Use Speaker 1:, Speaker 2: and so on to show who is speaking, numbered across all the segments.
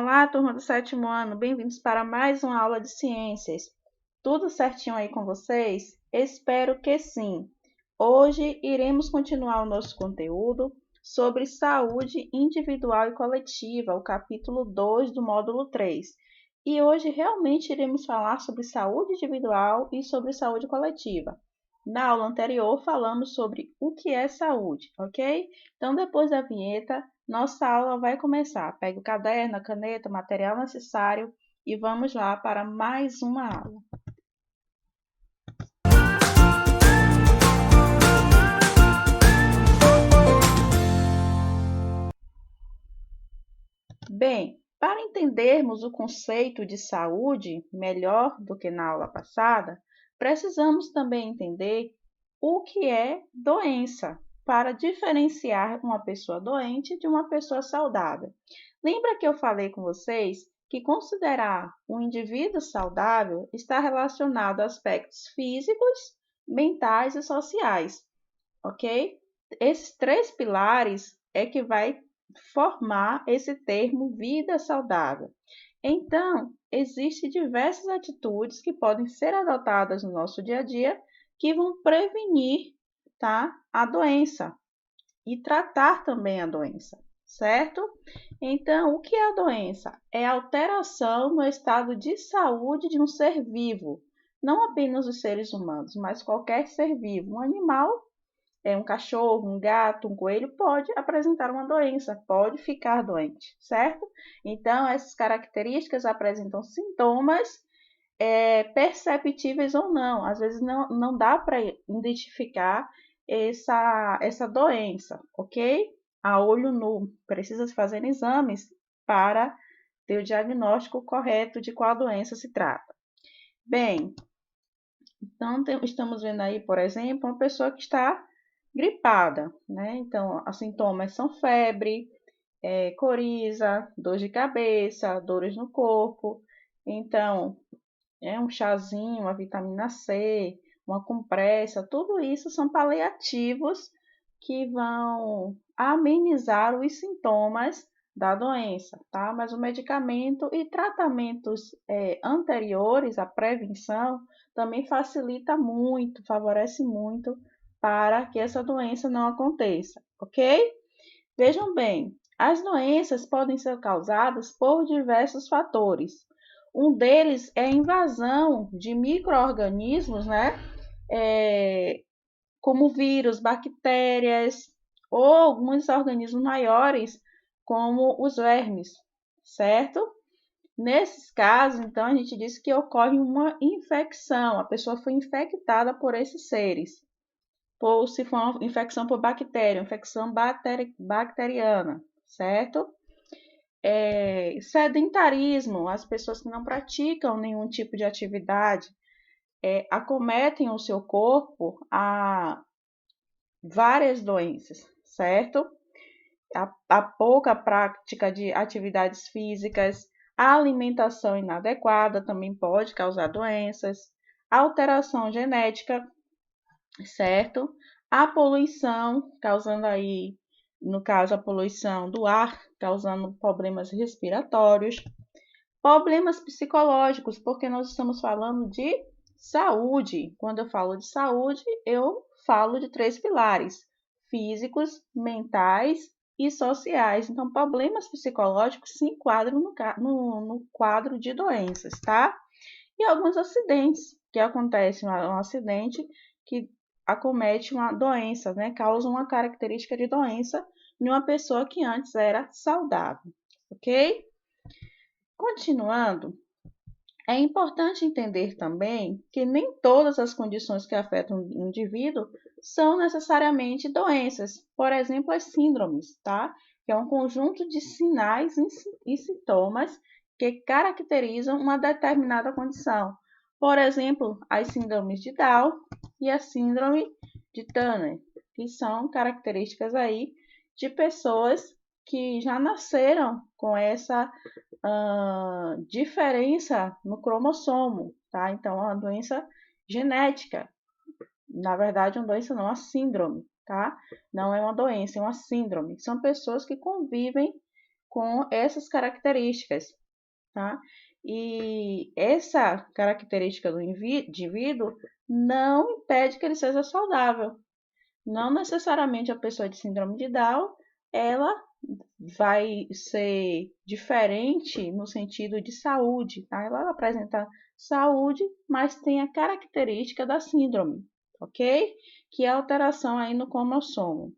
Speaker 1: Olá, turma do sétimo ano, bem-vindos para mais uma aula de ciências. Tudo certinho aí com vocês? Espero que sim. Hoje iremos continuar o nosso conteúdo sobre saúde individual e coletiva, o capítulo 2 do módulo 3. E hoje realmente iremos falar sobre saúde individual e sobre saúde coletiva. Na aula anterior falamos sobre o que é saúde, ok? Então, depois da vinheta, nossa aula vai começar. Pegue o caderno, a caneta, o material necessário e vamos lá para mais uma aula. Bem, para entendermos o conceito de saúde melhor do que na aula passada, precisamos também entender o que é doença, para diferenciar uma pessoa doente de uma pessoa saudável. Lembra que eu falei com vocês que considerar um indivíduo saudável está relacionado a aspectos físicos, mentais e sociais, ok? Esses três pilares é que vai formar esse termo vida saudável. Então, existem diversas atitudes que podem ser adotadas no nosso dia a dia que vão prevenir, tá, a doença e tratar também a doença, certo? Então, o que é a doença? É a alteração no estado de saúde de um ser vivo, não apenas os seres humanos, mas qualquer ser vivo, um animal um cachorro, um gato, um coelho pode apresentar uma doença, pode ficar doente, certo? Então, essas características apresentam sintomas perceptíveis ou não. Às vezes não dá para identificar essa doença, ok? A olho nu. Precisa se fazer exames para ter o diagnóstico correto de qual doença se trata. Bem, então estamos vendo aí, por exemplo, uma pessoa que está gripada, né? Então, os sintomas são febre, coriza, dor de cabeça, dores no corpo. Então, um chazinho, uma vitamina C, uma compressa, tudo isso são paliativos que vão amenizar os sintomas da doença, tá? Mas o medicamento e tratamentos anteriores à prevenção também facilita muito, favorece muito para que essa doença não aconteça, ok? Vejam bem, as doenças podem ser causadas por diversos fatores. Um deles é a invasão de micro-organismos, né? Como vírus, bactérias ou alguns organismos maiores, como os vermes, certo? Nesses casos, então, a gente diz que ocorre uma infecção, a pessoa foi infectada por esses seres, ou se for uma infecção por bactéria, infecção bacteriana, certo? Sedentarismo, as pessoas que não praticam nenhum tipo de atividade acometem o seu corpo a várias doenças, certo? A pouca prática de atividades físicas, a alimentação inadequada também pode causar doenças, alteração genética, certo? A poluição, causando aí, no caso, a poluição do ar, causando problemas respiratórios, problemas psicológicos, porque nós estamos falando de saúde. Quando eu falo de saúde, eu falo de três pilares: físicos, mentais e sociais. Então, problemas psicológicos se enquadram no quadro de doenças, tá? E alguns acidentes que acontecem, um acidente que acomete uma doença, né? Causa uma característica de doença em uma pessoa que antes era saudável, ok? Continuando, é importante entender também que nem todas as condições que afetam o indivíduo são necessariamente doenças. Por exemplo, as síndromes, tá? Que é um conjunto de sinais e sintomas que caracterizam uma determinada condição. Por exemplo, as síndromes de Down e a síndrome de Turner, que são características aí de pessoas que já nasceram com essa diferença no cromossomo, tá? Então, é uma doença genética. Na verdade, uma doença não, é uma síndrome, tá? Não é uma doença, é uma síndrome. São pessoas que convivem com essas características, tá? E essa característica do indivíduo não impede que ele seja saudável. Não necessariamente a pessoa de síndrome de Down, ela vai ser diferente no sentido de saúde, tá? Ela apresenta saúde, mas tem a característica da síndrome, ok? Que é a alteração aí no cromossomo.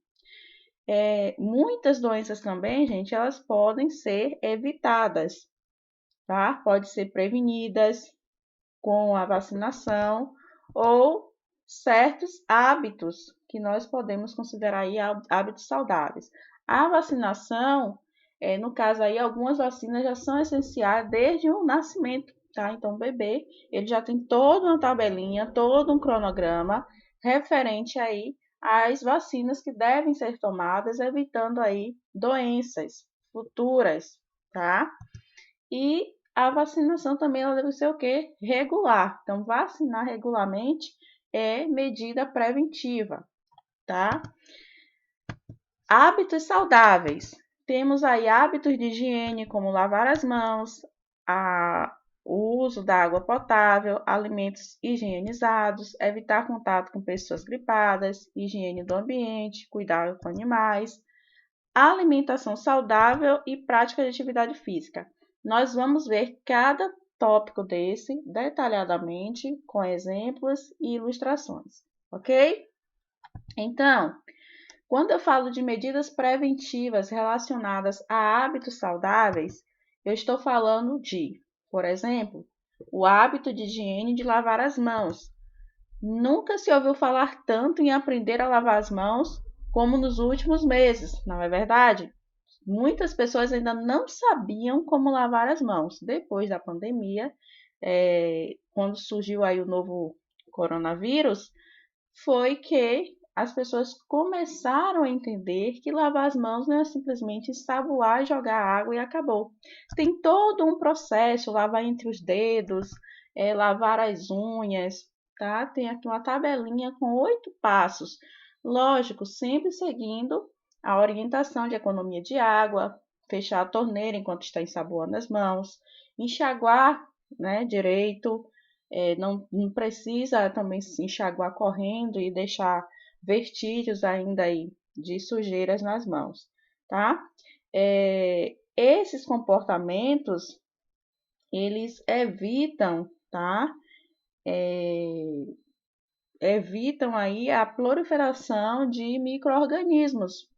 Speaker 1: Muitas doenças também, gente, elas podem ser evitadas, tá? Pode ser prevenidas com a vacinação ou certos hábitos que nós podemos considerar aí hábitos saudáveis. A vacinação, no caso aí, algumas vacinas já são essenciais desde o nascimento, tá? Então, o bebê, ele já tem toda uma tabelinha, todo um cronograma referente aí às vacinas que devem ser tomadas, evitando aí doenças futuras, tá? E a vacinação também ela deve ser o quê? Regular. Então, vacinar regularmente é medida preventiva, tá? Hábitos saudáveis. Temos aí hábitos de higiene, como lavar as mãos, o uso da água potável, alimentos higienizados, evitar contato com pessoas gripadas, higiene do ambiente, cuidar com animais, alimentação saudável e prática de atividade física. Nós vamos ver cada tópico desse detalhadamente, com exemplos e ilustrações, ok? Então, quando eu falo de medidas preventivas relacionadas a hábitos saudáveis, eu estou falando de, por exemplo, o hábito de higiene de lavar as mãos. Nunca se ouviu falar tanto em aprender a lavar as mãos como nos últimos meses, não é verdade? Muitas pessoas ainda não sabiam como lavar as mãos. Depois da pandemia, quando surgiu aí o novo coronavírus, foi que as pessoas começaram a entender que lavar as mãos não é simplesmente ensaboar, jogar água e acabou. Tem todo um processo, lavar entre os dedos, lavar as unhas, tá? Tem aqui uma tabelinha com 8 passos. Lógico, sempre seguindo a orientação de economia de água, fechar a torneira enquanto está ensaboando as mãos, enxaguar, né, direito, não precisa também se enxaguar correndo e deixar vestígios ainda aí de sujeiras nas mãos, tá? Esses comportamentos, eles evitam, tá? Evitam aí a proliferação de micro-organismos.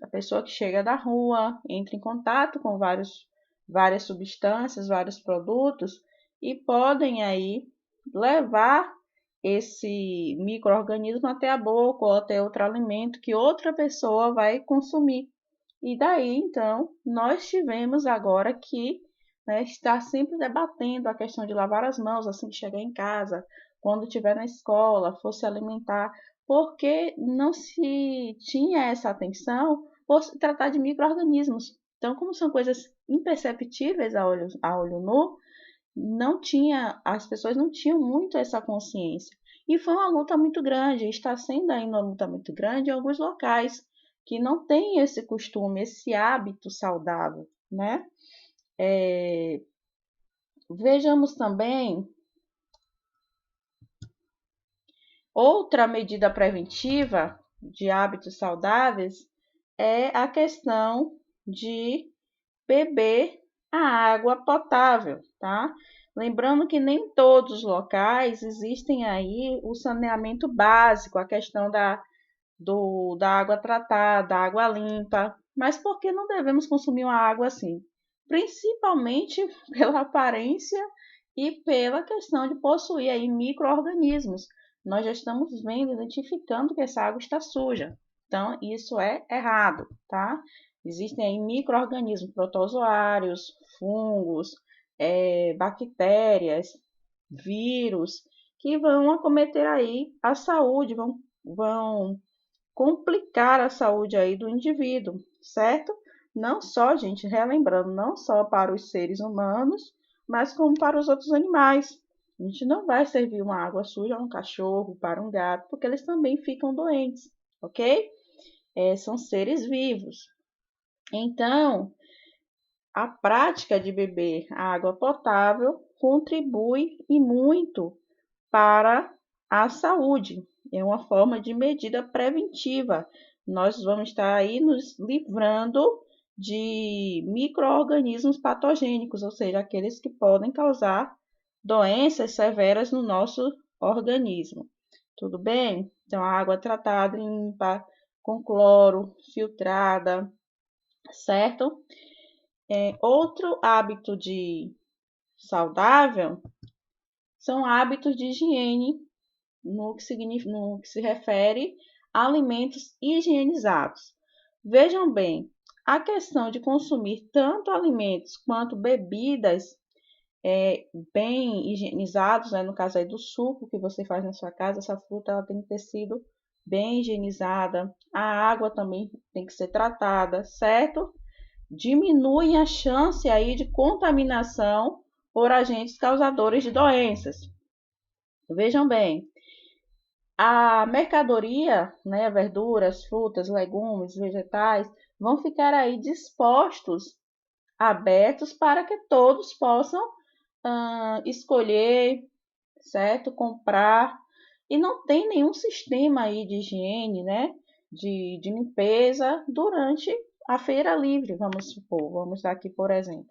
Speaker 1: A pessoa que chega da rua, entra em contato com várias substâncias, vários produtos e podem aí levar esse micro-organismo até a boca ou até outro alimento que outra pessoa vai consumir. E daí, então, nós tivemos agora que, né, estar sempre debatendo a questão de lavar as mãos assim que chegar em casa, quando estiver na escola, for se alimentar, porque não se tinha essa atenção por se tratar de micro-organismos. Então, como são coisas imperceptíveis a olho nu, as pessoas não tinham muito essa consciência. E foi uma luta muito grande, está sendo ainda uma luta muito grande em alguns locais que não têm esse costume, esse hábito saudável, né? Vejamos também outra medida preventiva de hábitos saudáveis é a questão de beber a água potável, tá? Lembrando que nem todos os locais existem aí o saneamento básico, a questão da água tratada, da água limpa. Mas por que não devemos consumir uma água assim? Principalmente pela aparência e pela questão de possuir aí micro-organismos. Nós já estamos vendo, identificando que essa água está suja. Então, isso é errado, tá? Existem aí micro-organismos protozoários, fungos, bactérias, vírus, que vão acometer aí a saúde, vão complicar a saúde aí do indivíduo, certo? Não só, gente, relembrando, não só para os seres humanos, mas como para os outros animais. A gente não vai servir uma água suja a um cachorro, para um gato, porque eles também ficam doentes, ok? São seres vivos. Então, A prática de beber água potável contribui e muito para a saúde. É uma forma de medida preventiva. Nós vamos estar aí nos livrando de micro-organismos patogênicos, ou seja, aqueles que podem causar doenças severas no nosso organismo. Tudo bem? Então, a água tratada, limpa, com cloro, filtrada, certo? Outro hábito de saudável são hábitos de higiene no que se refere a alimentos higienizados. Vejam bem, a questão de consumir tanto alimentos quanto bebidas bem higienizados, né? No caso aí do suco que você faz na sua casa, essa fruta ela tem que ter sido bem higienizada. A água também tem que ser tratada, certo? Diminui a chance aí de contaminação por agentes causadores de doenças. Vejam bem, a mercadoria, né, verduras, frutas, legumes, vegetais, vão ficar aí dispostos, abertos para que todos possam escolher, certo? Comprar. E não tem nenhum sistema aí de higiene, né? De limpeza durante a feira livre, vamos supor. Vamos dar aqui, por exemplo.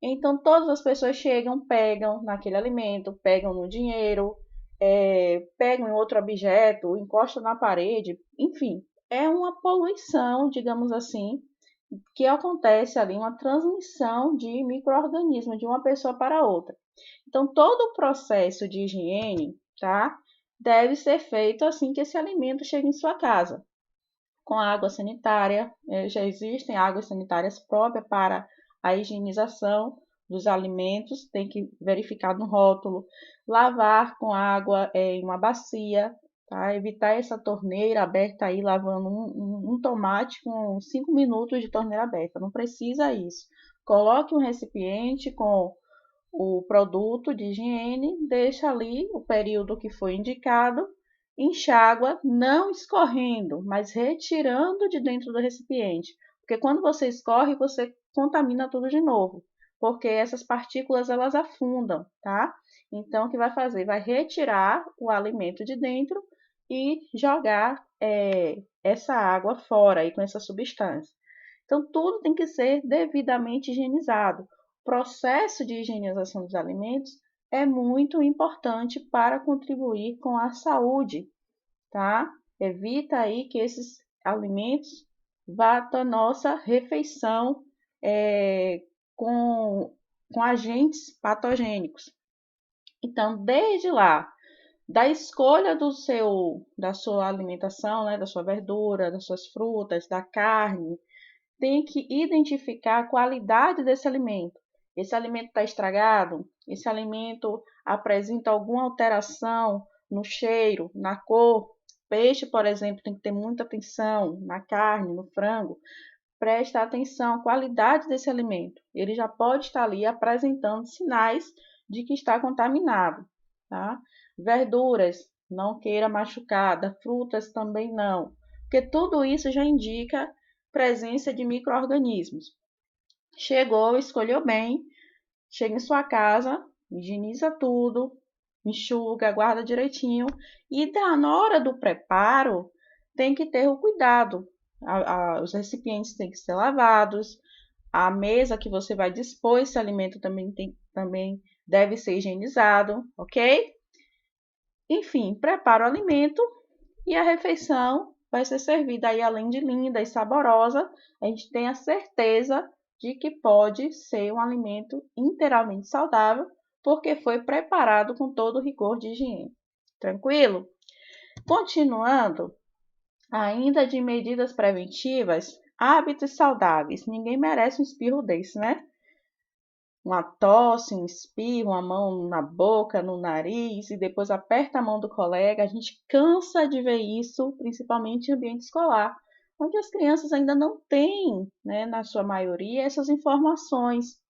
Speaker 1: Então, todas as pessoas chegam, pegam naquele alimento, pegam no dinheiro, pegam em outro objeto, encostam na parede, enfim, é uma poluição, digamos assim, que acontece ali, uma transmissão de micro-organismos de uma pessoa para outra. Então, todo o processo de higiene, tá, deve ser feito assim que esse alimento chega em sua casa, com água sanitária. Já existem águas sanitárias próprias para a higienização dos alimentos, tem que verificar no rótulo, lavar com água em uma bacia, tá? Evitar essa torneira aberta aí, lavando um tomate com 5 minutos de torneira aberta, não precisa isso. Coloque um recipiente com o produto de higiene, deixa ali o período que foi indicado, enxágua, não escorrendo, mas retirando de dentro do recipiente. Porque quando você escorre, você contamina tudo de novo, porque essas partículas elas afundam, tá? Então, o que vai fazer? Vai retirar o alimento de dentro e jogar essa água fora aí com essa substância. Então, tudo tem que ser devidamente higienizado. O processo de higienização dos alimentos é muito importante para contribuir com a saúde, tá? Evita aí que esses alimentos vá da nossa refeição com, com agentes patogênicos. Então, desde lá, da escolha da sua alimentação, né, da sua verdura, das suas frutas, da carne, tem que identificar a qualidade desse alimento. Esse alimento está estragado? Esse alimento apresenta alguma alteração no cheiro, na cor? Peixe, por exemplo, tem que ter muita atenção na carne, no frango. Presta atenção à qualidade desse alimento. Ele já pode estar ali apresentando sinais de que está contaminado, tá? Verduras, não queira machucada. Frutas também não, porque tudo isso já indica presença de micro-organismos. Chegou, escolheu bem, chega em sua casa, higieniza tudo, enxuga, guarda direitinho e na hora do preparo tem que ter o cuidado. Os recipientes têm que ser lavados, a mesa que você vai dispor esse alimento também deve ser higienizado, ok? Enfim, prepara o alimento e a refeição vai ser servida aí, além de linda e saborosa, a gente tem a certeza de que pode ser um alimento inteiramente saudável, porque foi preparado com todo o rigor de higiene. Tranquilo? Continuando, ainda de medidas preventivas, hábitos saudáveis. Ninguém merece um espirro desse, né? Uma tosse, um espirro, uma mão na boca, no nariz e depois aperta a mão do colega. A gente cansa de ver isso, principalmente em ambiente escolar, onde as crianças ainda não têm, né, na sua maioria, essas informações.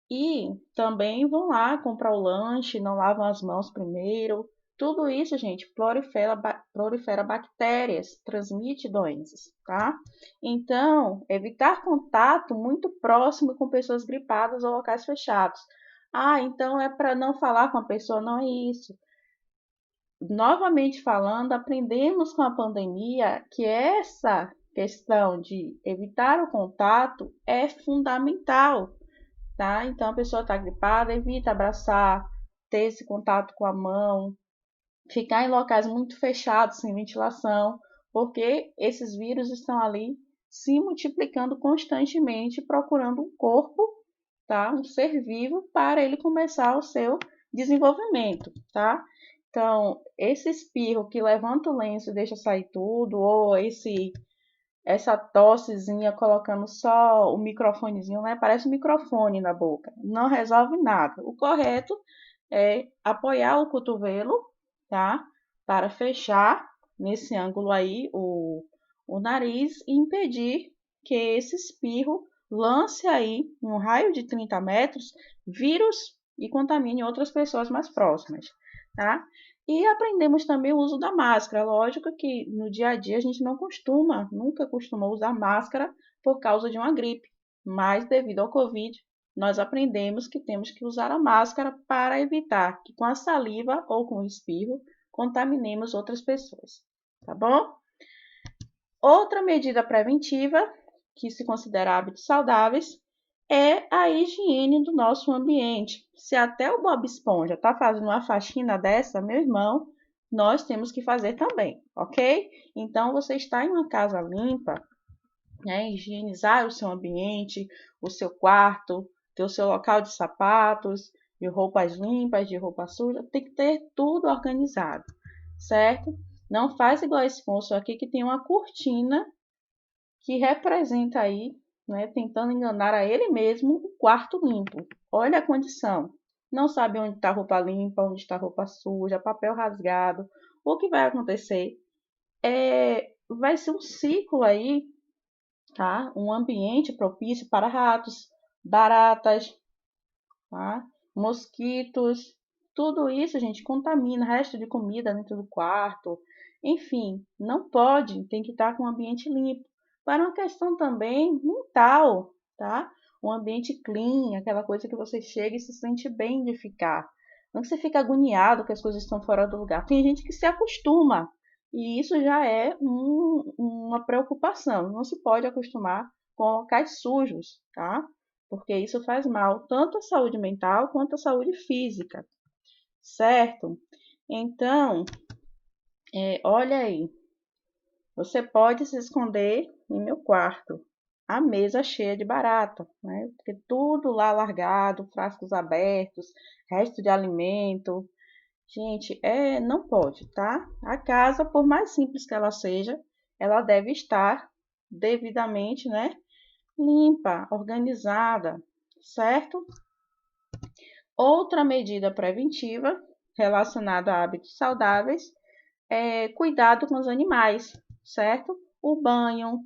Speaker 1: E também vão lá comprar o lanche, não lavam as mãos primeiro. Tudo isso, gente, prolifera bactérias, transmite doenças, tá? Então, evitar contato muito próximo com pessoas gripadas ou locais fechados. Ah, então é para não falar com a pessoa, não é isso. Novamente falando, aprendemos com a pandemia que essa questão de evitar o contato é fundamental, tá? Então, a pessoa está gripada, evita abraçar, ter esse contato com a mão, ficar em locais muito fechados, sem ventilação, porque esses vírus estão ali se multiplicando constantemente, procurando um corpo, tá? Um ser vivo para ele começar o seu desenvolvimento, tá? Então, esse espirro que levanta o lenço e deixa sair tudo, ou essa tossezinha colocando só o microfonezinho, né? Parece um microfone na boca. Não resolve nada. O correto é apoiar o cotovelo, tá? Para fechar nesse ângulo aí o nariz e impedir que esse espirro lance aí, em um raio de 30 metros, vírus e contamine outras pessoas mais próximas, tá? E aprendemos também o uso da máscara. Lógico que no dia a dia a gente nunca costumou usar máscara por causa de uma gripe, mas devido ao Covid, nós aprendemos que temos que usar a máscara para evitar que com a saliva ou com o espirro contaminemos outras pessoas, tá bom? Outra medida preventiva que se considera hábitos saudáveis é a higiene do nosso ambiente. Se até o Bob Esponja está fazendo uma faxina dessa, meu irmão, nós temos que fazer também, ok? Então, você está em uma casa limpa, né? Higienizar o seu ambiente, o seu quarto, ter o seu local de sapatos, de roupas limpas, de roupa suja, tem que ter tudo organizado, certo? Não faz igual esse moço aqui que tem uma cortina que representa aí, né, tentando enganar a ele mesmo o quarto limpo. Olha a condição. Não sabe onde está a roupa limpa, onde está a roupa suja, papel rasgado. O que vai acontecer vai ser um ciclo aí, tá? Um ambiente propício para ratos, baratas, tá? Mosquitos. Tudo isso, gente, contamina resto de comida dentro do quarto. Enfim, não pode, tem que estar com o ambiente limpo. Para uma questão também mental, tá? Um ambiente clean, aquela coisa que você chega e se sente bem de ficar. Não que você fica agoniado que as coisas estão fora do lugar. Tem gente que se acostuma e isso já é uma preocupação. Não se pode acostumar com locais sujos, tá? Porque isso faz mal tanto à saúde mental quanto à saúde física, certo? Então, olha aí, você pode se esconder em meu quarto, a mesa cheia de barata, né? Porque tudo lá largado, frascos abertos, resto de alimento. Gente, não pode, tá? A casa, por mais simples que ela seja, ela deve estar devidamente, né? Limpa, organizada, certo? Outra medida preventiva relacionada a hábitos saudáveis é cuidado com os animais, certo? O banho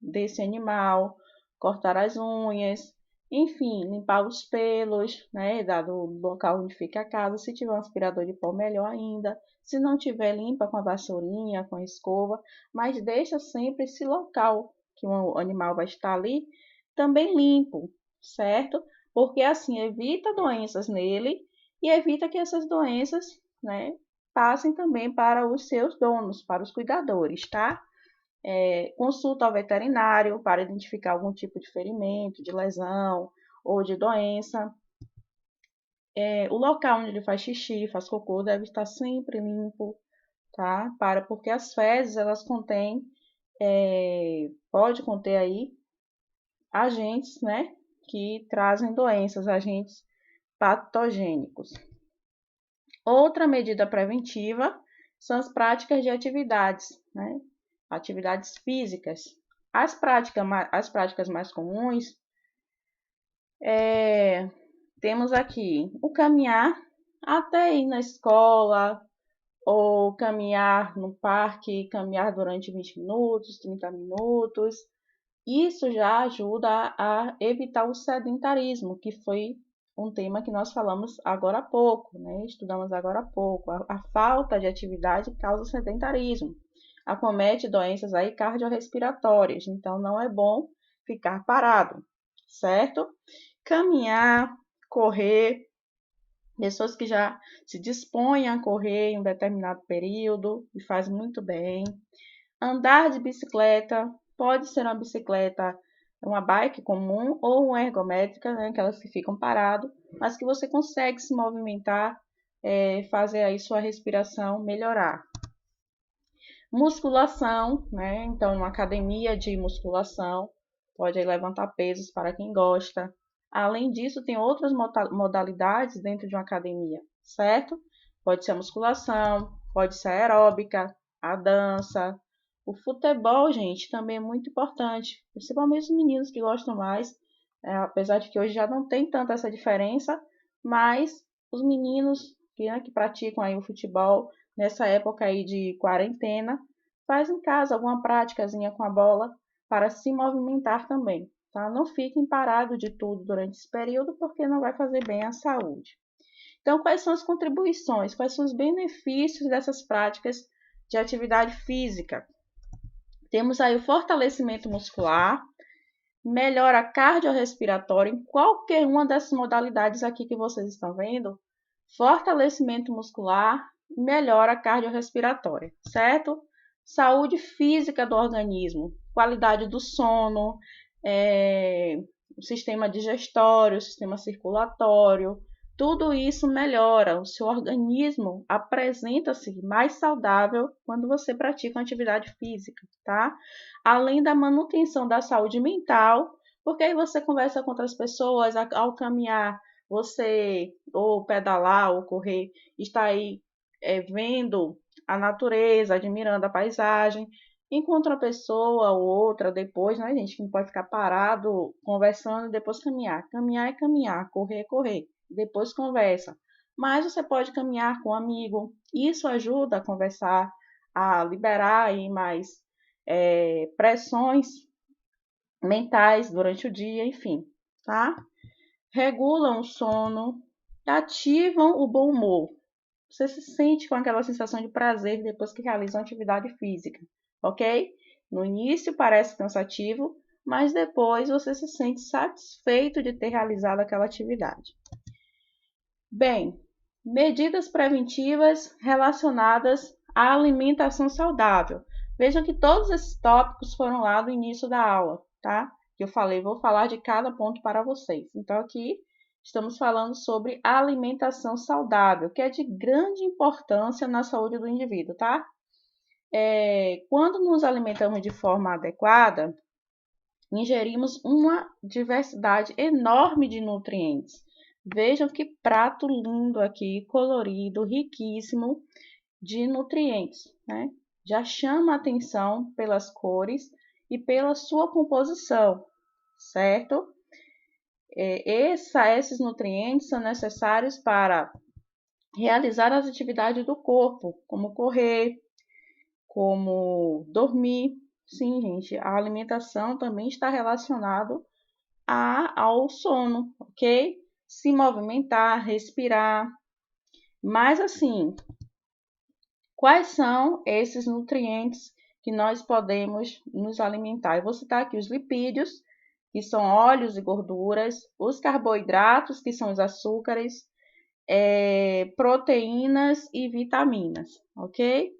Speaker 1: desse animal, cortar as unhas, enfim, limpar os pelos, né, do local onde fica a casa. Se tiver um aspirador de pó, melhor ainda. Se não tiver, limpa com a vassourinha, com a escova, mas deixa sempre esse local que o animal vai estar ali também limpo, certo? Porque assim evita doenças nele e evita que essas doenças, né, passem também para os seus donos, para os cuidadores, tá? Consulta ao veterinário para identificar algum tipo de ferimento, de lesão ou de doença. O local onde ele faz xixi, faz cocô, deve estar sempre limpo, tá? Porque as fezes, elas contêm, pode conter aí agentes, né, que trazem doenças, agentes patogênicos. Outra medida preventiva são as práticas de atividades, né? Atividades físicas. As práticas mais comuns temos aqui o caminhar até ir na escola, ou caminhar no parque, caminhar durante 20 minutos, 30 minutos. Isso já ajuda a evitar o sedentarismo, que foi um tema que nós falamos agora há pouco, né? Estudamos agora há pouco. A falta de atividade causa sedentarismo, acomete doenças aí cardiorrespiratórias, então não é bom ficar parado, certo? Caminhar, correr, pessoas que já se dispõem a correr em um determinado período e faz muito bem. Andar de bicicleta, pode ser uma bicicleta, uma bike comum ou uma ergométrica, né, aquelas que ficam parado, mas que você consegue se movimentar, fazer aí sua respiração melhorar. Musculação, né? Então, uma academia de musculação, pode aí levantar pesos para quem gosta. Além disso, tem outras modalidades dentro de uma academia, certo? Pode ser a musculação, pode ser a aeróbica, a dança. O futebol, gente, também é muito importante, principalmente os meninos que gostam mais, apesar de que hoje já não tem tanta essa diferença, mas os meninos que praticam aí o futebol nessa época aí de quarentena, faz em casa alguma práticazinha com a bola para se movimentar também, tá? Não fiquem parados de tudo durante esse período, porque não vai fazer bem à saúde. Então, quais são as contribuições? Quais são os benefícios dessas práticas de atividade física? Temos aí o fortalecimento muscular, melhora cardiorrespiratório em qualquer uma dessas modalidades aqui que vocês estão vendo, fortalecimento muscular, melhora cardiorrespiratória, certo? Saúde física do organismo, qualidade do sono, o sistema digestório, o sistema circulatório, tudo isso melhora. O seu organismo apresenta-se mais saudável quando você pratica uma atividade física, tá? Além da manutenção da saúde mental, porque aí você conversa com outras pessoas, ao caminhar, você, ou pedalar, ou correr, está aí vendo a natureza, admirando a paisagem, encontra uma pessoa ou outra depois, né, gente, que não pode ficar parado conversando e depois caminhar. Caminhar é caminhar, correr é correr, depois conversa. Mas você pode caminhar com um amigo, isso ajuda a conversar, a liberar aí mais pressões mentais durante o dia, enfim, tá? Regulam o sono, ativam o bom humor. Você se sente com aquela sensação de prazer depois que realiza uma atividade física, ok? No início parece cansativo, mas depois você se sente satisfeito de ter realizado aquela atividade. Bem, medidas preventivas relacionadas à alimentação saudável. Vejam que todos esses tópicos foram lá do início da aula, tá? Que eu falei, vou falar de cada ponto para vocês. Então, aqui estamos falando sobre alimentação saudável, que é de grande importância na saúde do indivíduo, tá? Quando nos alimentamos de forma adequada, ingerimos uma diversidade enorme de nutrientes. Vejam que prato lindo aqui, colorido, riquíssimo de nutrientes, né? Já chama a atenção pelas cores e pela sua composição, certo? Esses nutrientes são necessários para realizar as atividades do corpo, como correr, como dormir. Sim, gente, a alimentação também está relacionado ao sono, ok? Se movimentar, respirar. Mas assim, quais são esses nutrientes que nós podemos nos alimentar? Eu vou citar aqui os lipídios, que são óleos e gorduras, os carboidratos, que são os açúcares, proteínas e vitaminas, ok?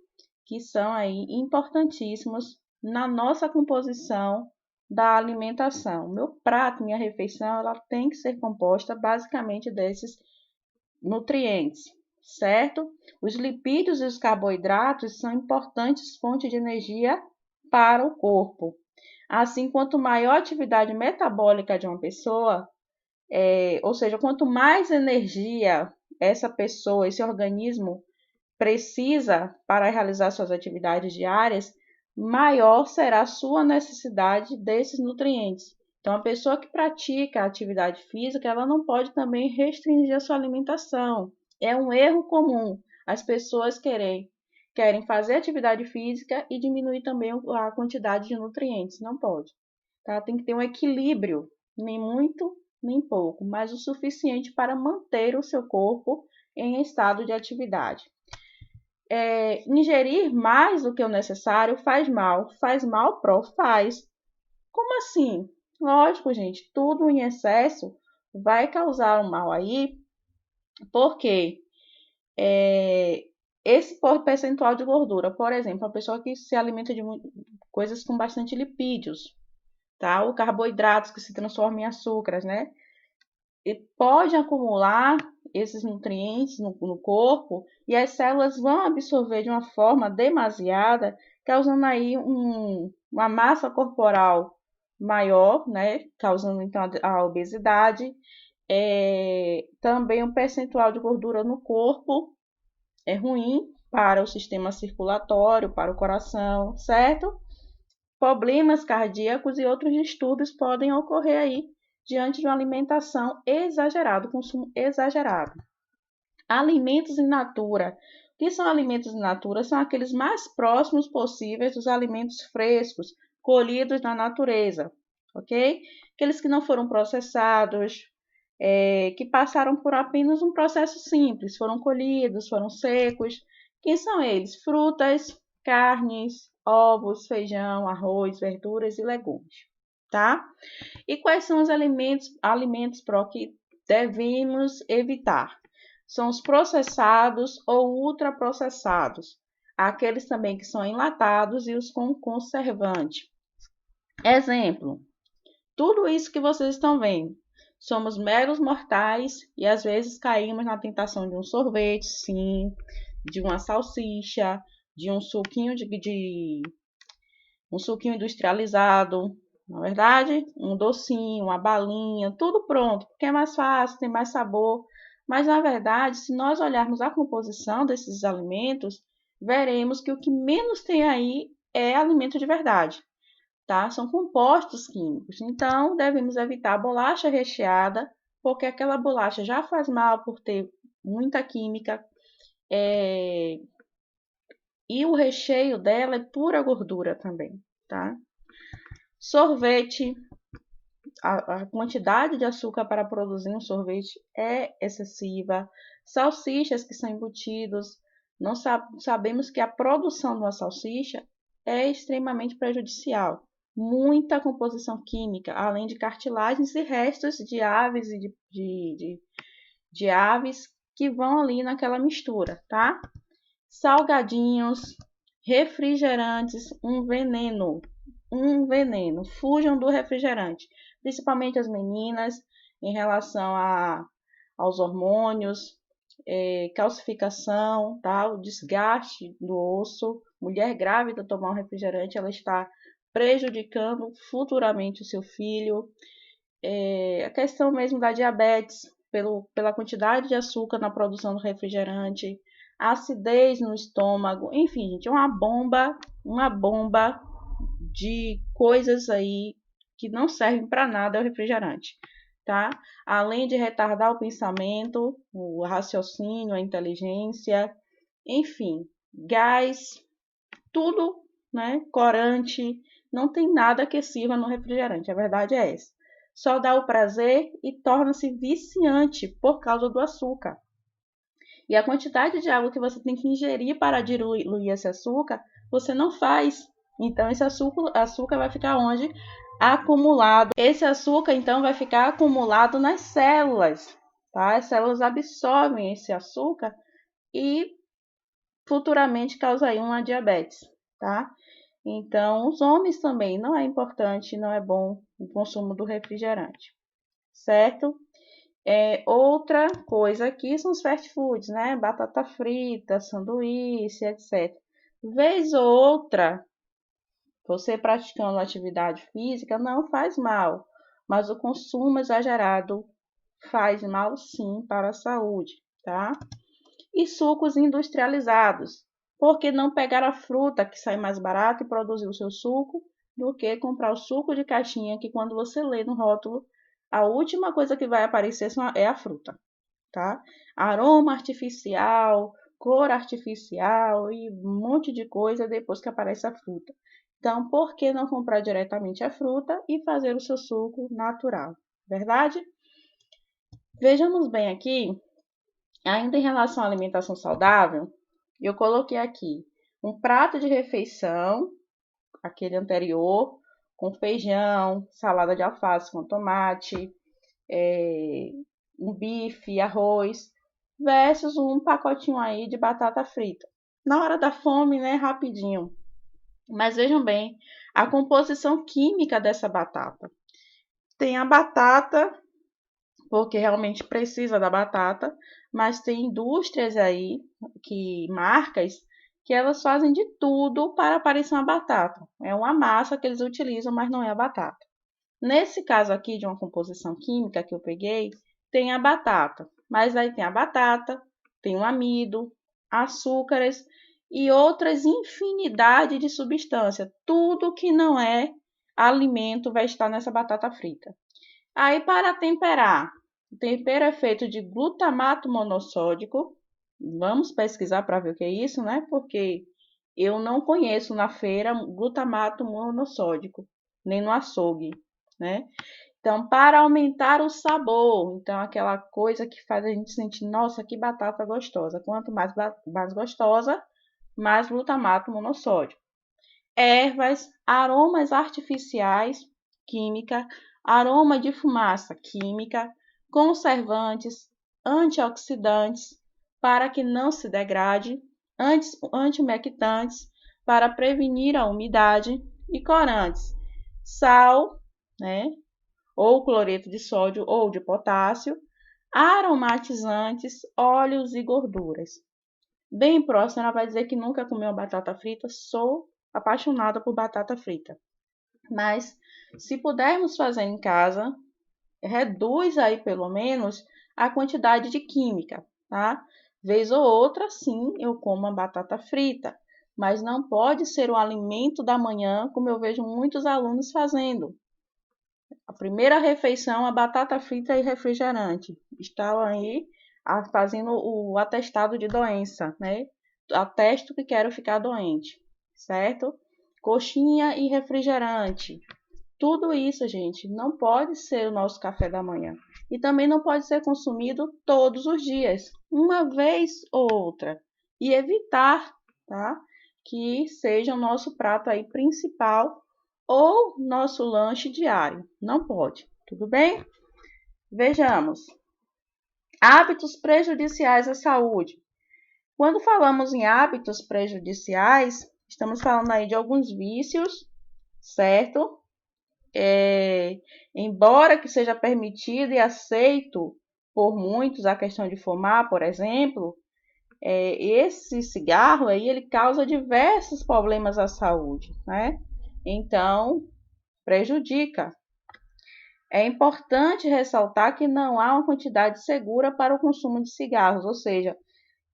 Speaker 1: Que são aí importantíssimos na nossa composição da alimentação. Meu prato, minha refeição, ela tem que ser composta basicamente desses nutrientes, certo? Os lipídios e os carboidratos são importantes fontes de energia para o corpo. Assim, quanto maior a atividade metabólica de uma pessoa, ou seja, quanto mais energia essa pessoa, esse organismo precisa para realizar suas atividades diárias, maior será a sua necessidade desses nutrientes. Então, a pessoa que pratica a atividade física, ela não pode também restringir a sua alimentação. É um erro comum as pessoas querem fazer atividade física e diminuir também a quantidade de nutrientes. Não pode. Tá? Tem que ter um equilíbrio, nem muito nem pouco, mas o suficiente para manter o seu corpo em estado de atividade. Ingerir mais do que o necessário faz mal. Faz mal, prof? Faz. Como assim? Lógico, gente, tudo em excesso vai causar um mal aí, porque esse percentual de gordura, por exemplo, a pessoa que se alimenta de coisas com bastante lipídios, tá? Ou carboidratos que se transformam em açúcares, né? E pode acumular esses nutrientes no corpo e as células vão absorver de uma forma demasiada, causando aí uma massa corporal maior, né? Causando então a obesidade. Também o percentual de gordura no corpo é ruim para o sistema circulatório, para o coração, certo? Problemas cardíacos e outros distúrbios podem ocorrer aí diante de uma alimentação exagerada, consumo exagerado. Alimentos in natura. O que são alimentos in natura? São aqueles mais próximos possíveis dos alimentos frescos, colhidos na natureza, ok? Aqueles que não foram processados, que passaram por apenas um processo simples, foram colhidos, foram secos. Quem são eles? Frutas, carnes, ovos, feijão, arroz, verduras e legumes, tá? E quais são os alimentos que devemos evitar? São os processados ou ultraprocessados, aqueles também que são enlatados e os com conservante. Exemplo, tudo isso que vocês estão vendo. Somos meros mortais e às vezes caímos na tentação de um sorvete, sim, de uma salsicha, de um suquinho um suquinho industrializado, na verdade, um docinho, uma balinha, tudo pronto, porque é mais fácil, tem mais sabor. Mas na verdade, se nós olharmos a composição desses alimentos, veremos que o que menos tem aí é alimento de verdade, tá? São compostos químicos. Então, devemos evitar a bolacha recheada, porque aquela bolacha já faz mal por ter muita química, e o recheio dela é pura gordura também, tá? Sorvete, a quantidade de açúcar para produzir um sorvete é excessiva. Salsichas que são embutidos, não sabemos que a produção de uma salsicha é extremamente prejudicial. Muita composição química, além de cartilagens e restos de aves e de aves que vão ali naquela mistura, tá? Salgadinhos, refrigerantes, um veneno. Um veneno. Fujam do refrigerante, principalmente as meninas, em relação aos hormônios, calcificação, tá? O desgaste do osso. Mulher grávida tomar um refrigerante, ela está prejudicando futuramente o seu filho. A questão mesmo da diabetes, pela quantidade de açúcar na produção do refrigerante, acidez no estômago, enfim, gente, é uma bomba de coisas aí que não servem para nada o refrigerante, tá? Além de retardar o pensamento, o raciocínio, a inteligência, enfim, gás, tudo, né? Corante, não tem nada que sirva no refrigerante, a verdade é essa. Só dá o prazer e torna-se viciante por causa do açúcar. E a quantidade de água que você tem que ingerir para diluir esse açúcar, você não faz. Então, esse açúcar vai ficar onde? Acumulado. Esse açúcar, então, vai ficar acumulado nas células, tá? As células absorvem esse açúcar e futuramente causa aí uma diabetes, tá? Então, os homens também não é importante, não é bom o consumo do refrigerante, certo? Outra coisa aqui são os fast foods, né? Batata frita, sanduíche, etc. Vez ou outra, você praticando atividade física não faz mal, mas o consumo exagerado faz mal sim para a saúde, tá? E sucos industrializados. Por que não pegar a fruta que sai mais barato e produzir o seu suco do que comprar o suco de caixinha que quando você lê no rótulo, a última coisa que vai aparecer é a fruta, tá? Aroma artificial, cor artificial e um monte de coisa depois que aparece a fruta. Então, por que não comprar diretamente a fruta e fazer o seu suco natural? Verdade? Vejamos bem aqui, ainda em relação à alimentação saudável, eu coloquei aqui um prato de refeição, aquele anterior, com feijão, salada de alface com tomate, um bife, arroz, versus um pacotinho aí de batata frita. Na hora da fome, né, rapidinho. Mas vejam bem, a composição química dessa batata. Tem a batata, porque realmente precisa da batata, mas tem indústrias aí, marcas, que elas fazem de tudo para parecer uma batata. É uma massa que eles utilizam, mas não é a batata. Nesse caso aqui de uma composição química que eu peguei, tem a batata, mas aí tem a batata, tem o amido, açúcares e outras infinidade de substâncias. Tudo que não é alimento vai estar nessa batata frita. Aí para temperar, o tempero é feito de glutamato monossódico. Vamos pesquisar para ver o que é isso, né? Porque eu não conheço na feira glutamato monossódico, nem no açougue, né? Então, para aumentar o sabor, então aquela coisa que faz a gente sentir, nossa, que batata gostosa. Quanto mais gostosa, mais glutamato monossódico. Ervas, aromas artificiais, química, aroma de fumaça, química, conservantes, antioxidantes, para que não se degrade, antiumectantes, para prevenir a umidade e corantes, sal, né, ou cloreto de sódio ou de potássio, aromatizantes, óleos e gorduras. Bem próximo, ela vai dizer que nunca comeu batata frita. Sou apaixonada por batata frita. Mas, se pudermos fazer em casa, reduz aí pelo menos a quantidade de química, tá? Vez ou outra, sim, eu como a batata frita, mas não pode ser o alimento da manhã, como eu vejo muitos alunos fazendo. A primeira refeição, a batata frita e refrigerante. Estão aí fazendo o atestado de doença, né? Atesto que quero ficar doente, certo? Coxinha e refrigerante. Tudo isso, gente, não pode ser o nosso café da manhã. E também não pode ser consumido todos os dias, uma vez ou outra. E evitar, tá? Que seja o nosso prato aí principal ou nosso lanche diário. Não pode, tudo bem? Vejamos. Hábitos prejudiciais à saúde. Quando falamos em hábitos prejudiciais, estamos falando aí de alguns vícios, certo? Embora que seja permitido e aceito por muitos a questão de fumar, por exemplo, esse cigarro aí ele causa diversos problemas à saúde, né? Então, prejudica. É importante ressaltar que não há uma quantidade segura para o consumo de cigarros, ou seja,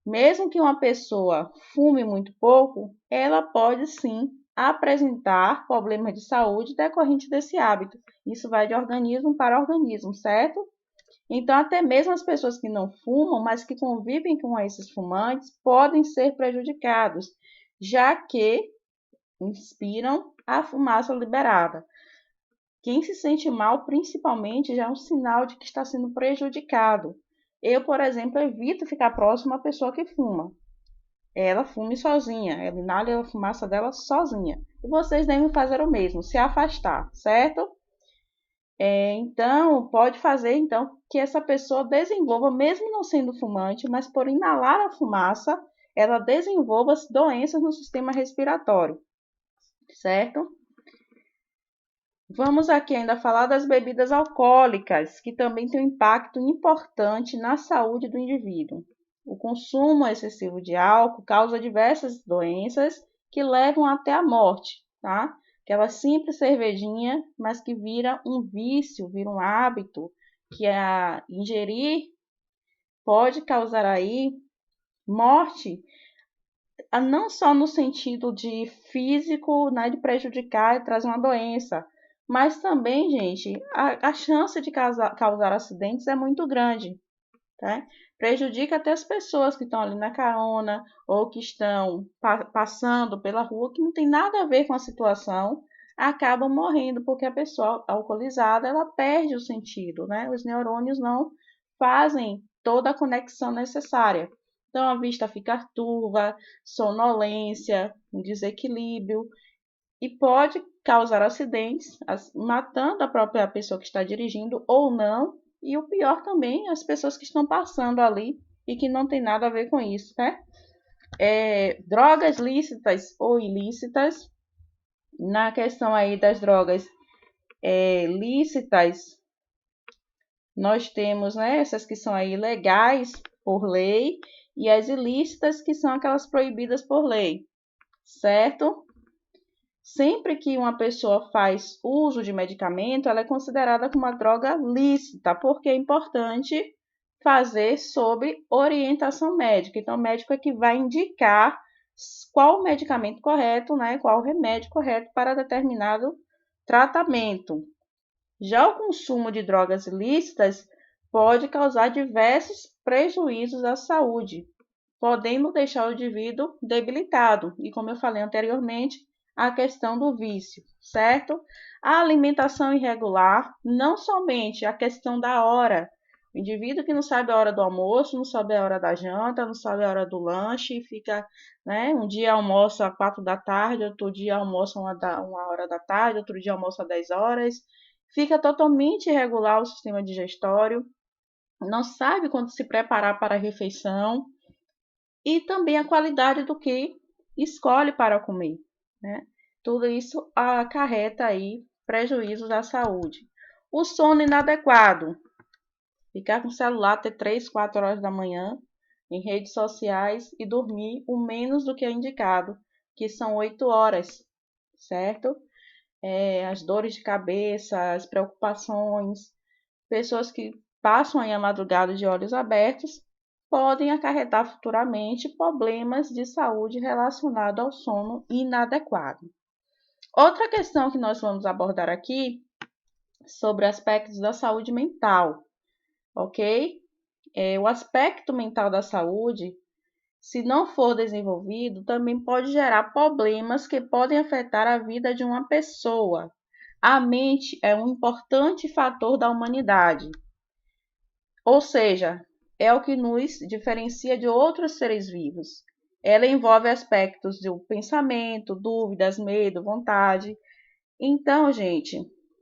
Speaker 1: mesmo que uma pessoa fume muito pouco, ela pode sim apresentar problemas de saúde decorrente desse hábito. Isso vai de organismo para organismo, certo? Então, até mesmo as pessoas que não fumam, mas que convivem com esses fumantes, podem ser prejudicados, já que inspiram a fumaça liberada. Quem se sente mal, principalmente, já é um sinal de que está sendo prejudicado. Eu, por exemplo, evito ficar próximo a pessoa que fuma. Ela fume sozinha, ela inala a fumaça dela sozinha. E vocês devem fazer o mesmo, se afastar, certo? Então, pode fazer então que essa pessoa desenvolva, mesmo não sendo fumante, mas por inalar a fumaça, ela desenvolva doenças no sistema respiratório, certo? Vamos aqui ainda falar das bebidas alcoólicas, que também tem um impacto importante na saúde do indivíduo. O consumo excessivo de álcool causa diversas doenças que levam até a morte, tá? Aquela simples cervejinha, mas que vira um vício, vira um hábito, que a ingerir pode causar aí morte, não só no sentido de físico, né, de prejudicar e trazer uma doença, mas também, gente, a chance de causar acidentes é muito grande, tá? Prejudica até as pessoas que estão ali na carona ou que estão passando pela rua, que não tem nada a ver com a situação, acabam morrendo porque a pessoa alcoolizada ela perde o sentido, né? Os neurônios não fazem toda a conexão necessária. Então, a vista fica turva, sonolência, um desequilíbrio, e pode causar acidentes, matando a própria pessoa que está dirigindo ou não, e o pior também, as pessoas que estão passando ali e que não tem nada a ver com isso, né? Drogas lícitas ou ilícitas, na questão aí das drogas lícitas, nós temos, né, essas que são aí legais por lei e as ilícitas que são aquelas proibidas por lei, certo? Sempre que uma pessoa faz uso de medicamento, ela é considerada como uma droga lícita, porque é importante fazer sob orientação médica. Então, o médico é que vai indicar qual o medicamento correto, né, qual o remédio correto para determinado tratamento. Já o consumo de drogas ilícitas pode causar diversos prejuízos à saúde, podendo deixar o indivíduo debilitado. E como eu falei anteriormente, a questão do vício, certo? A alimentação irregular, não somente a questão da hora. O indivíduo que não sabe a hora do almoço, não sabe a hora da janta, não sabe a hora do lanche, e fica, né? Um dia almoça às 4 da tarde, outro dia almoça uma hora da tarde, outro dia almoça às 10 horas. Fica totalmente irregular o sistema digestório, não sabe quando se preparar para a refeição e também a qualidade do que escolhe para comer, né? Tudo isso acarreta aí prejuízos à saúde. O sono inadequado, ficar com o celular até 3, 4 horas da manhã em redes sociais e dormir o menos do que é indicado, que são 8 horas, certo? As dores de cabeça, as preocupações, pessoas que passam aí a madrugada de olhos abertos podem acarretar futuramente problemas de saúde relacionados ao sono inadequado. Outra questão que nós vamos abordar aqui sobre aspectos da saúde mental, ok? O aspecto mental da saúde, se não for desenvolvido, também pode gerar problemas que podem afetar a vida de uma pessoa. A mente é um importante fator da humanidade, ou seja, é o que nos diferencia de outros seres vivos. Ela envolve aspectos do pensamento, dúvidas, medo, vontade. Então, gente,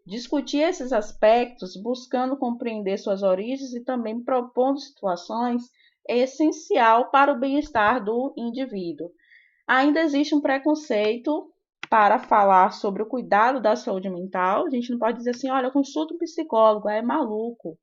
Speaker 1: discutir esses aspectos, buscando compreender suas origens e também propondo situações, é essencial para o bem-estar do indivíduo. Ainda existe um preconceito para falar sobre o cuidado da saúde mental. A gente não pode dizer assim, olha, consulta um psicólogo, é maluco.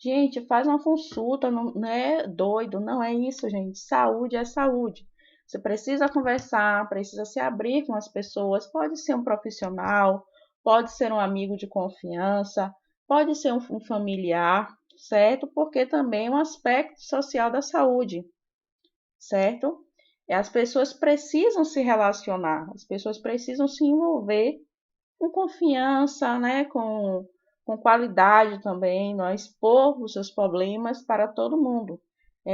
Speaker 1: Gente, faz uma consulta, não é doido, não é isso, gente. Saúde é saúde. Você precisa conversar, precisa se abrir com as pessoas. Pode ser um profissional, pode ser um amigo de confiança, pode ser um familiar, certo? Porque também é um aspecto social da saúde, certo? As pessoas precisam se relacionar, as pessoas precisam se envolver com confiança, né? Com qualidade também, não expor os seus problemas para todo mundo.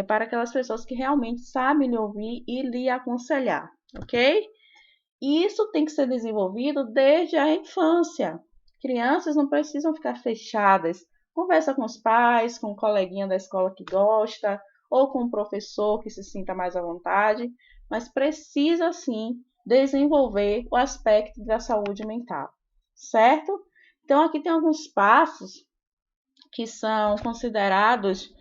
Speaker 1: Para aquelas pessoas que realmente sabem lhe ouvir e lhe aconselhar, ok? E isso tem que ser desenvolvido desde a infância. Crianças não precisam ficar fechadas. Conversa com os pais, com o coleguinha da escola que gosta, ou com o professor que se sinta mais à vontade, mas precisa sim desenvolver o aspecto da saúde mental, certo? Então, aqui tem alguns passos que são considerados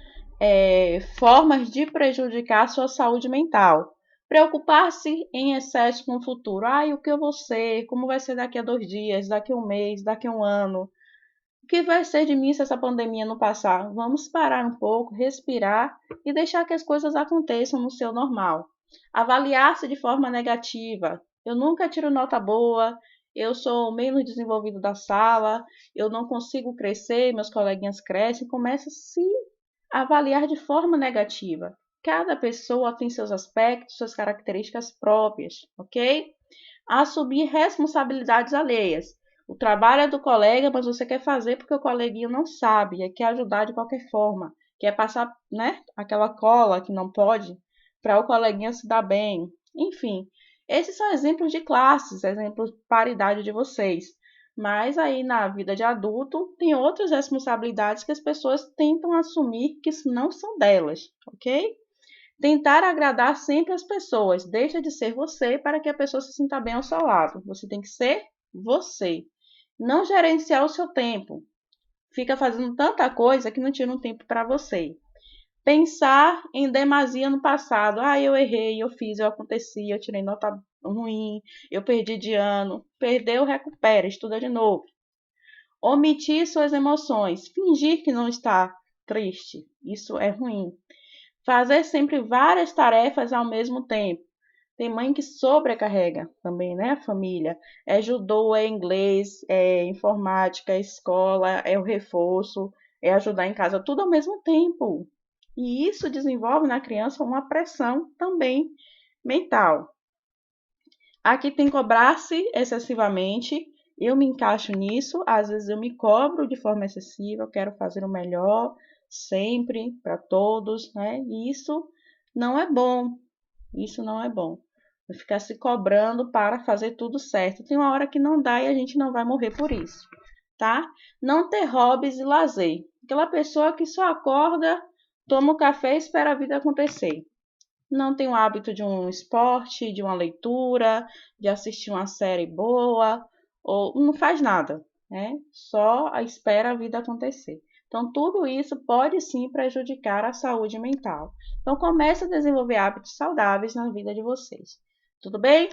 Speaker 1: formas de prejudicar a sua saúde mental. Preocupar-se em excesso com o futuro. O que eu vou ser? Como vai ser daqui a 2 dias, daqui a um mês, daqui a um ano? O que vai ser de mim se essa pandemia não passar? Vamos parar um pouco, respirar e deixar que as coisas aconteçam no seu normal. Avaliar-se de forma negativa. Eu nunca tiro nota boa, eu sou o menos desenvolvido da sala, eu não consigo crescer, meus coleguinhas crescem. Começa a se avaliar de forma negativa. Cada pessoa tem seus aspectos, suas características próprias, ok? Assumir responsabilidades alheias. O trabalho é do colega, mas você quer fazer porque o coleguinha não sabe, e quer ajudar de qualquer forma, quer passar, né, aquela cola que não pode para o coleguinha se dar bem. Enfim, esses são exemplos de classes, exemplos de paridade de vocês. Mas aí na vida de adulto tem outras responsabilidades que as pessoas tentam assumir que não são delas, ok? Tentar agradar sempre as pessoas, deixa de ser você para que a pessoa se sinta bem ao seu lado. Você tem que ser você. Não gerenciar o seu tempo. Fica fazendo tanta coisa que não tira um tempo para você. Pensar em demasia no passado. Ah, eu errei, eu fiz, eu aconteci, eu tirei nota ruim, eu perdi de ano. Perdeu, recupera, estuda de novo. Omitir suas emoções. Fingir que não está triste. Isso é ruim. Fazer sempre várias tarefas ao mesmo tempo. Tem mãe que sobrecarrega também, né? A família. É judô, é inglês, é informática, é escola, é o reforço, é ajudar em casa, tudo ao mesmo tempo. E isso desenvolve na criança uma pressão também mental. Aqui tem cobrar-se excessivamente. Eu me encaixo nisso, às vezes eu me cobro de forma excessiva, eu quero fazer o melhor sempre para todos, né? E isso não é bom. Isso não é bom. Ficar se cobrando para fazer tudo certo. Tem uma hora que não dá e a gente não vai morrer por isso, tá? Não ter hobbies e lazer. Aquela pessoa que só acorda, toma o café e espera a vida acontecer. Não tem o hábito de um esporte, de uma leitura, de assistir uma série boa, ou não faz nada, né? Só espera a vida acontecer. Então, tudo isso pode sim prejudicar a saúde mental. Então, comece a desenvolver hábitos saudáveis na vida de vocês. Tudo bem?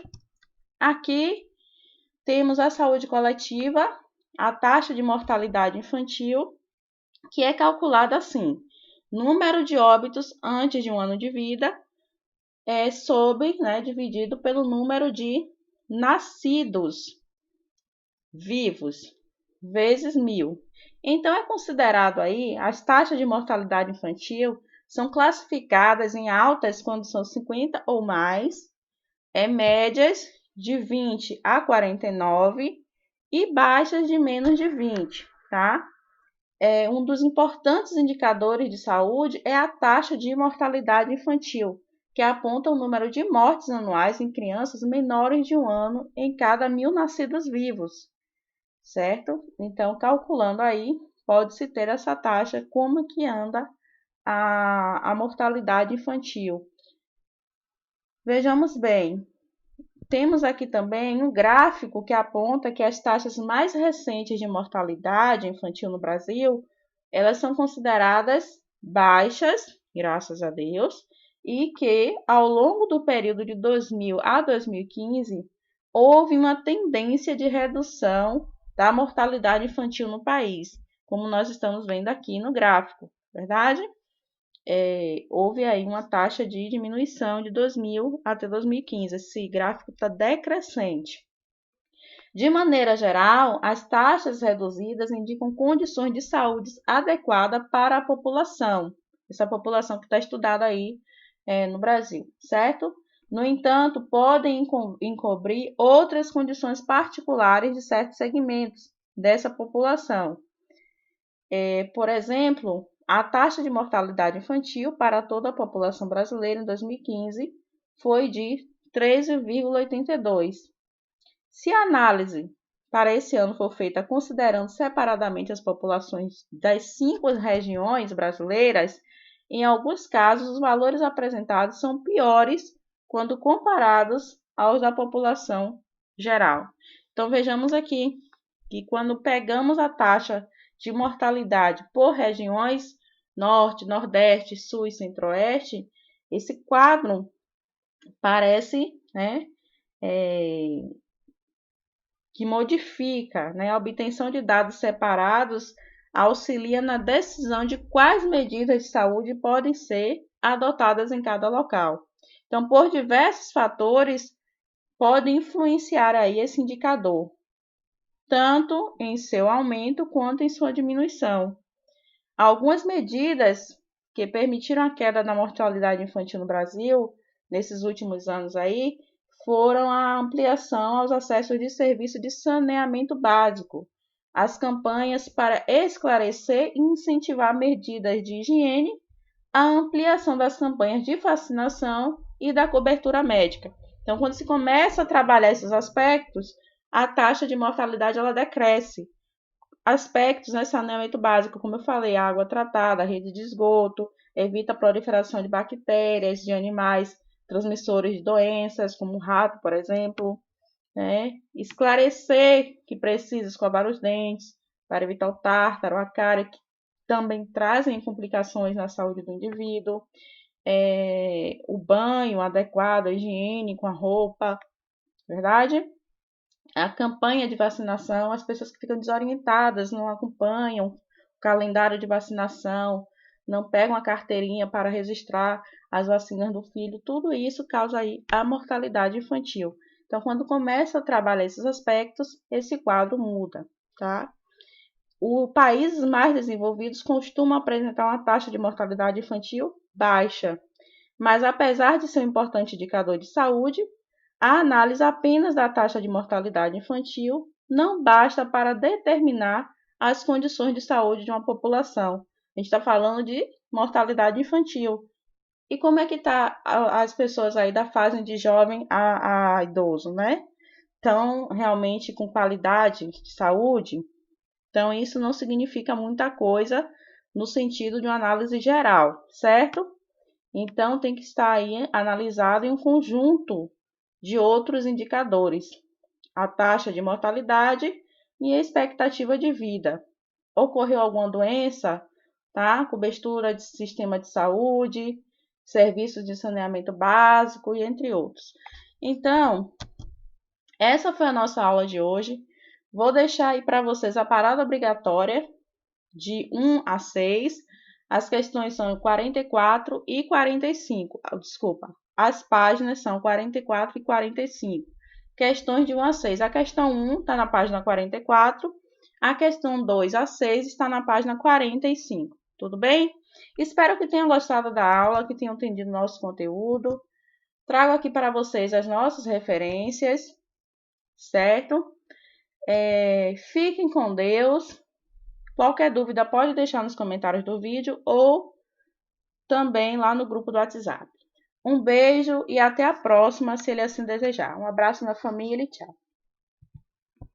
Speaker 1: Aqui temos a saúde coletiva, a taxa de mortalidade infantil, que é calculada assim: número de óbitos antes de um ano de vida dividido pelo número de nascidos vivos, vezes 1.000. Então, é considerado aí, as taxas de mortalidade infantil são classificadas em altas quando são 50 ou mais, médias de 20 a 49 e baixas de menos de 20, tá? Um dos importantes indicadores de saúde é a taxa de mortalidade infantil, que aponta o número de mortes anuais em crianças menores de 1 ano em cada 1.000 nascidos vivos, certo? Então, calculando aí, pode-se ter essa taxa, como que anda a mortalidade infantil. Vejamos bem, temos aqui também um gráfico que aponta que as taxas mais recentes de mortalidade infantil no Brasil, elas são consideradas baixas, graças a Deus, e que ao longo do período de 2000 a 2015 houve uma tendência de redução da mortalidade infantil no país, como nós estamos vendo aqui no gráfico, verdade? Houve aí uma taxa de diminuição de 2000 até 2015. Esse gráfico está decrescente. De maneira geral, as taxas reduzidas indicam condições de saúde adequadas para a população, essa população que está estudada aí no Brasil, certo? No entanto, podem encobrir outras condições particulares de certos segmentos dessa população. Por exemplo, a taxa de mortalidade infantil para toda a população brasileira em 2015 foi de 13,82. Se a análise para esse ano for feita considerando separadamente as populações das 5 regiões brasileiras, em alguns casos os valores apresentados são piores quando comparados aos da população geral. Então vejamos aqui que quando pegamos a taxa de mortalidade por regiões, Norte, Nordeste, Sul e Centro-Oeste, esse quadro parece, que modifica, a obtenção de dados separados auxilia na decisão de quais medidas de saúde podem ser adotadas em cada local. Então, por diversos fatores, podem influenciar aí esse indicador, tanto em seu aumento quanto em sua diminuição. Algumas medidas que permitiram a queda da mortalidade infantil no Brasil nesses últimos anos aí foram a ampliação aos acessos de serviço de saneamento básico, as campanhas para esclarecer e incentivar medidas de higiene, a ampliação das campanhas de vacinação e da cobertura médica. Então, quando se começa a trabalhar esses aspectos, a taxa de mortalidade ela decresce. Aspectos, né, saneamento básico, como eu falei, água tratada, rede de esgoto, evita a proliferação de bactérias, de animais transmissores de doenças, como o rato, por exemplo, né? Esclarecer que precisa escovar os dentes para evitar o tártaro, a cárie, que também trazem complicações na saúde do indivíduo. O banho adequado, a higiene com a roupa, verdade? A campanha de vacinação, as pessoas que ficam desorientadas, não acompanham o calendário de vacinação, não pegam a carteirinha para registrar as vacinas do filho, tudo isso causa aí a mortalidade infantil. Então, quando começa a trabalhar esses aspectos, esse quadro muda, tá? Os países mais desenvolvidos costumam apresentar uma taxa de mortalidade infantil baixa, mas apesar de ser um importante indicador de saúde, a análise apenas da taxa de mortalidade infantil não basta para determinar as condições de saúde de uma população. A gente está falando de mortalidade infantil. E como é que está as pessoas aí da fase de jovem a idoso, né? Estão realmente com qualidade de saúde? Então, isso não significa muita coisa no sentido de uma análise geral, certo? Então, tem que estar aí analisado em um conjunto de outros indicadores, a taxa de mortalidade e a expectativa de vida. Ocorreu alguma doença, tá? Cobertura de sistema de saúde, serviços de saneamento básico e entre outros. Então, essa foi a nossa aula de hoje. Vou deixar aí para vocês a parada obrigatória de 1 a 6. As questões são 44 e 45. Desculpa, as páginas são 44 e 45. Questões de 1 a 6. A questão 1 está na página 44. A questão 2 a 6 está na página 45. Tudo bem? Espero que tenham gostado da aula, que tenham entendido o nosso conteúdo. Trago aqui para vocês as nossas referências, certo? Fiquem com Deus. Qualquer dúvida pode deixar nos comentários do vídeo ou também lá no grupo do WhatsApp. Um beijo e até a próxima, se ele assim desejar. Um abraço na família e tchau.